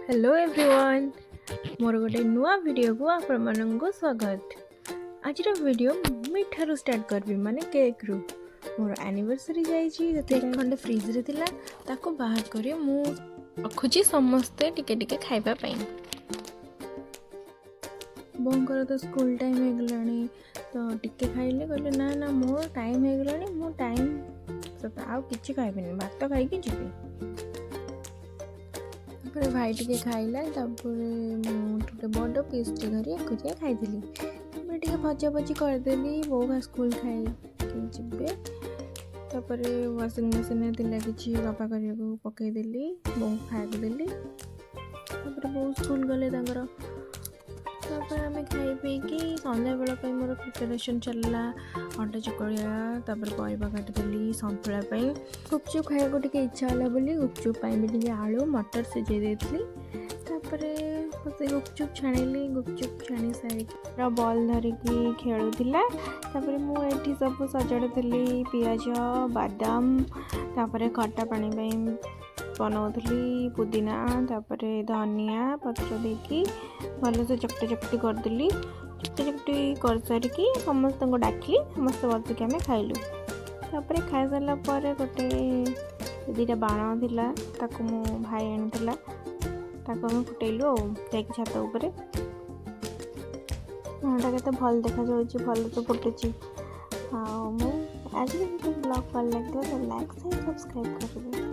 Hello everyone मोर गोटे नुआ video को आपण मानक स्वागत। आज वीडियो मीठारू स्टार्ट करबी माने केक रु। मोर एनिवर्सरी जाइछि केक खंडे फ्रिज रे थिला ताको बाहर करी मु रखुची समस्ते टिके टिके खाइबा पई। बोंकर तो स्कूल टाइम हो गलानी तो टिके खाइले कहले ना ना मोर टाइम हो गलानी मो टाइम तो आउ किछि खाइबिनी भात खाइ कि जिबी। भाई टे खाइला गोटे बड़ पीस टे घर एकुटिया खाई भजा भजी करदेली बो स्कूल खाई जी वाशिंग मशीन थिला कि बापा करने पकईदेली बो खाया देली बो स्कूल गले आम खाई पीकि सन्ध्या बेला मोर प्रिपेरेसन चलला अंडा चकड़िया परिवा काटिदेली सन्तुला गुपचुप खाया को इच्छा है बोली गुपचुप भी आलू मटर सिझे देती गुपचुप छाणिली गुपचुप छाणी सारी बॉल धरिकी खेलुला मुझे सब सजाड़ी पियाज बादाम खटा पानी बनाऊली पुदीना धनिया पत्र देकी भल से चकटी चकटी करदेली चकटी चकटी कर सारिकी समस्त डाकिली समस्त बसिक आम खाइलु। खाई सारा गोटे दीटा बाण थिला मो भाई आनी आम फुटेलु जाकि छात उपरे बाणटा के भल देखा भल तो फुटुची। आज ब्लॉग भल लगे तो लाइक सब्सक्राइब करेंगे।